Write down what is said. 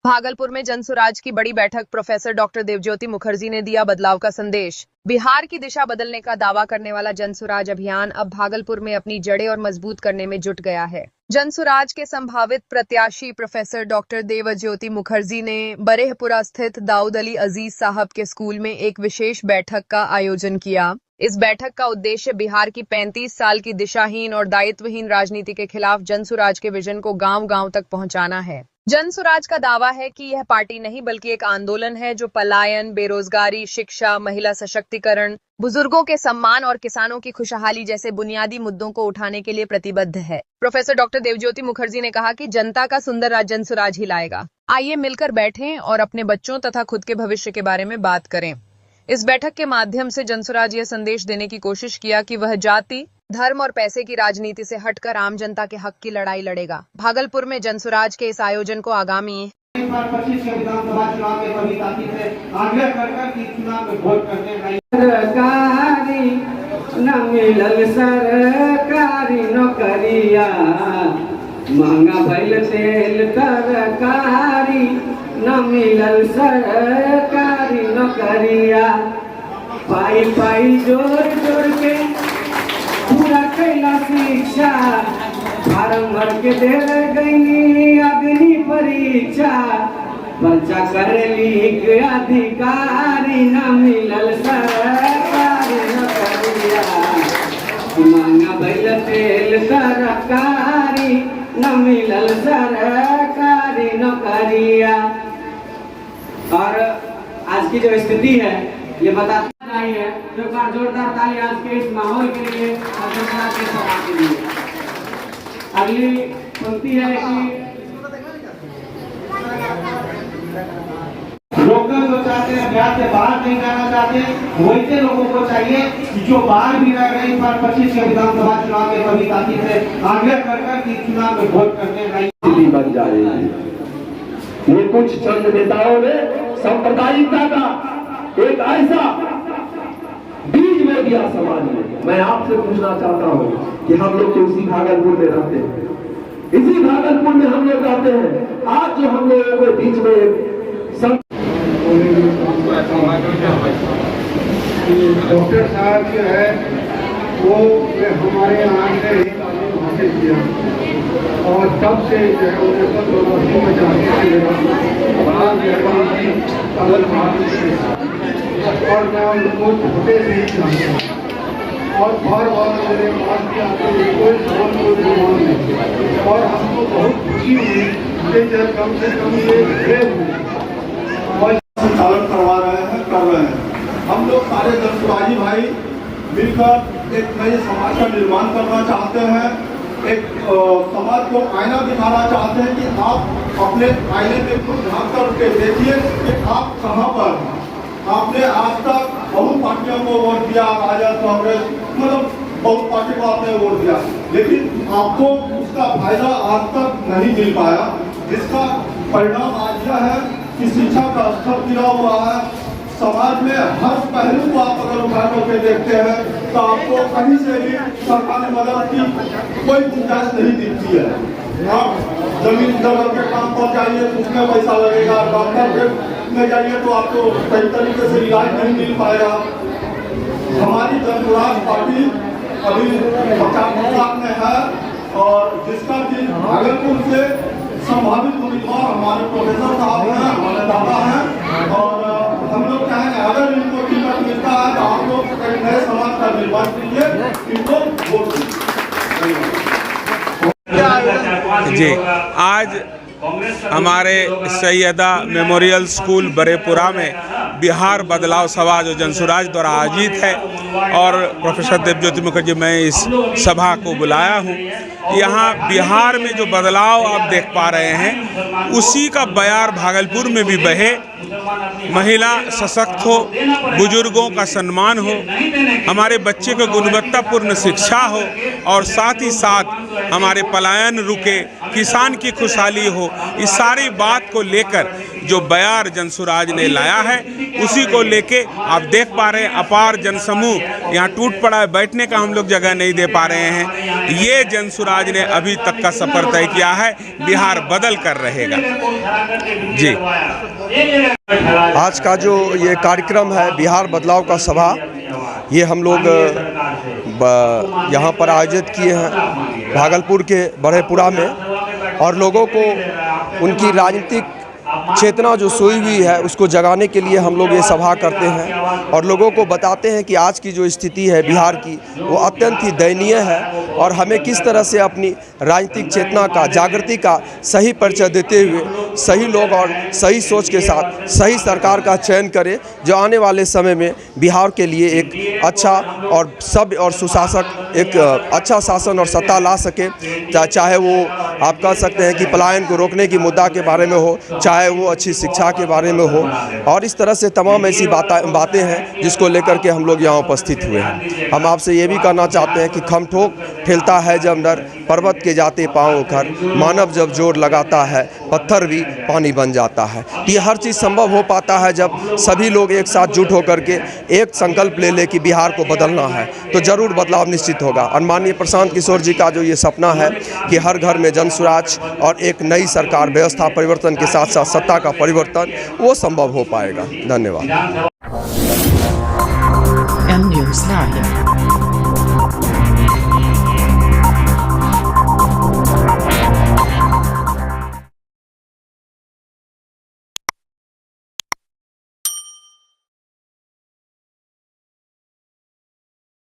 भागलपुर में जनसुराज की बड़ी बैठक। प्रोफेसर डॉक्टर देवज्योति मुखर्जी ने दिया बदलाव का संदेश। बिहार की दिशा बदलने का दावा करने वाला जनसुराज अभियान अब भागलपुर में अपनी जड़ें और मजबूत करने में जुट गया है। जनसुराज के संभावित प्रत्याशी प्रोफेसर डॉक्टर देवज्योति मुखर्जी ने बरेहपुरा स्थित दाऊद अली अजीज साहब के स्कूल में एक विशेष बैठक का आयोजन किया। इस बैठक का उद्देश्य बिहार की 35 साल की दिशाहीन और दायित्वहीन राजनीति के खिलाफ जनसुराज के विजन को गांव-गांव तक पहुंचाना है। जनसुराज का दावा है कि यह पार्टी नहीं बल्कि एक आंदोलन है जो पलायन, बेरोजगारी, शिक्षा, महिला सशक्तिकरण, बुजुर्गों के सम्मान और किसानों की खुशहाली जैसे बुनियादी मुद्दों को उठाने के लिए प्रतिबद्ध है। प्रोफेसर डॉक्टर देवज्योति मुखर्जी ने कहा कि जनता का सुंदर राज्य जनसुराज ही लाएगा। आइए मिलकर बैठें और अपने बच्चों तथा खुद के भविष्य के बारे में बात करें। इस बैठक के माध्यम से जनसुराज यह संदेश देने की कोशिश किया कि वह जाति, धर्म और पैसे की राजनीति से हटकर आम जनता के हक की लड़ाई लड़ेगा। भागलपुर में जनसुराज के इस आयोजन को आगामी 25 के विधानसभा चुनाव में सभी साथी से आग्रह कर कि चुनाव में वोट करने सरकारी न मिलल सरकारी नौकरिया, महंगा भइल तेल तरकारी, न मिलल सरकारी नौकरिया, पाई पाई जोड़ जोड़ के पूरा कैला शिक्षा, फार्म भर के दे गई अग्नि परीक्षा, बच्चा कर लिख अधिकारी, न मिलल सरकारी नौकरिया, महंगा भइल तेल तरकारी, न मिलल सरकारी नौकरिया। और आज की जो स्थिति है ये बता चाहिए, जो जोरदार ताली आज के इस माहौल के लिए और जनता के सभा के लिए। अगली पंक्ति है कि लोग जो चाहते हैं बिहार से बाहर नहीं जाना चाहते, वैसे लोगों को चाहिए कि जो बाहर भी रह गए 25 के विधानसभा चुनाव में सभी साथी से आग्रह कर कि चुनाव में वोट करने की बन जाएगी। ये कुछ चंद नेताओं ने सांप्रदायिकता का एक ऐसा बीज में दिया समाज में। मैं आपसे पूछना चाहता हूँ कि हम लोग तो इसी भागलपुर में रहते हैं, इसी भागलपुर में हम लोग रहते हैं। आज जो हम लोगों के बीच में डॉक्टर साहब जो है वो हमारे यहाँ से ही तालीम हासिल किया और तब से जो है 1982 में जाके बड़ा मेहरबानी अवल और मैं उनको छोटे से ही जानता और बार बार मेरे पास भी आते हुए कोई सवाल कोई जवाब नहीं। और हमको बहुत खुशी हुई कि जब कम से कम ये खड़े हुए और संचालन करवा रहे हैं, कर रहे हैं। हम लोग सारे जनसुराजी भाई मिलकर एक नए समाज का निर्माण करना चाहते हैं, एक समाज को आईना दिखाना चाहते हैं कि आप अपने आईने में खुद झांक कर के देखिए कि आप कहाँ पर हैं। आपने आज तक बहुत पार्टियों को वोट दिया, राजद, कांग्रेस, मतलब बहुत पार्टी को आपने वोट दिया, लेकिन आपको उसका फायदा आज तक नहीं मिल पाया, जिसका परिणाम आज यह है कि शिक्षा का स्तर गिरा हुआ है। समाज में हर पहलू को आप अगर उठा करके देखते हैं तो आपको कहीं से भी सरकारी मदद की कोई गुंजाइश नहीं दिखती है। आप जमीन जगह के काम पर जाइए तो उसमें पैसा लगेगा, डॉक्टर में जाइए तो आपको सही तरीके से इलाज नहीं मिल पाएगा। हमारी जनसुराज पार्टी अभी 50 में है और जिसका कि भागलपुर से संभावित उम्मीदवार हमारे प्रोफेसर साहब हैं, हमारे दादा हैं। और हम लोग चाहेंगे अगर इनको टिकट मिलता है तो आप लोग एक नए समाज का निर्माण कीजिए, इनको वोट जी। आज हमारे सैयदा मेमोरियल स्कूल बरेपुरा में बिहार बदलाव सभा जो जनसुराज द्वारा आयोजित है और प्रोफेसर देवज्योति मुखर्जी मैं इस सभा को बुलाया हूँ। यहाँ बिहार में जो बदलाव आप देख पा रहे हैं उसी का बयार भागलपुर में भी बहे। महिला सशक्त हो, बुजुर्गों का सम्मान हो, हमारे बच्चे को गुणवत्तापूर्ण शिक्षा हो और साथ ही साथ हमारे पलायन रुके, किसान की खुशहाली हो। इस सारी बात को लेकर जो बयार जनसुराज ने लाया है उसी को लेके आप देख पा रहे हैं अपार जनसमूह यहाँ टूट पड़ा है। बैठने का हम लोग जगह नहीं दे पा रहे हैं। ये जनसुराज ने अभी तक का सफर तय किया है, बिहार बदल कर रहेगा। जी, आज का जो ये कार्यक्रम है बिहार बदलाव का सभा, ये हम लोग यहाँ पर आयोजित किए हैं भागलपुर के बड़ेपुरा में, और लोगों को उनकी राजनीतिक चेतना जो सोई हुई है उसको जगाने के लिए हम लोग ये सभा करते हैं और लोगों को बताते हैं कि आज की जो स्थिति है बिहार की वो अत्यंत ही दयनीय है और हमें किस तरह से अपनी राजनीतिक चेतना का, जागृति का सही परिचय देते हुए सही लोग और सही सोच के साथ सही सरकार का चयन करें जो आने वाले समय में बिहार के लिए एक अच्छा और सभ्य और सुशासक एक अच्छा शासन और सत्ता ला सके। चाहे वो आप कह सकते हैं कि पलायन को रोकने की मुद्दा के बारे में हो, चाहे वो अच्छी शिक्षा के बारे में हो, और इस तरह से तमाम ऐसी बातें हैं जिसको लेकर के हम लोग यहाँ उपस्थित हुए हैं। हम आपसे ये भी कहना चाहते हैं कि खमठोक ठेलता है जब नर, पर्वत के जाते पाँव उखर, मानव जब जोर लगाता है पत्थर भी पानी बन जाता है। ये हर चीज़ संभव हो पाता है जब सभी लोग एक साथ जुट होकर के एक संकल्प ले ले कि बिहार को बदलना है, तो ज़रूर बदलाव निश्चित होगा। और माननीय प्रशांत किशोर जी का जो ये सपना है कि हर घर में जनसुराज और एक नई सरकार, व्यवस्था परिवर्तन के साथ साथ सत्ता का परिवर्तन, वो संभव हो पाएगा। धन्यवाद। M News Live।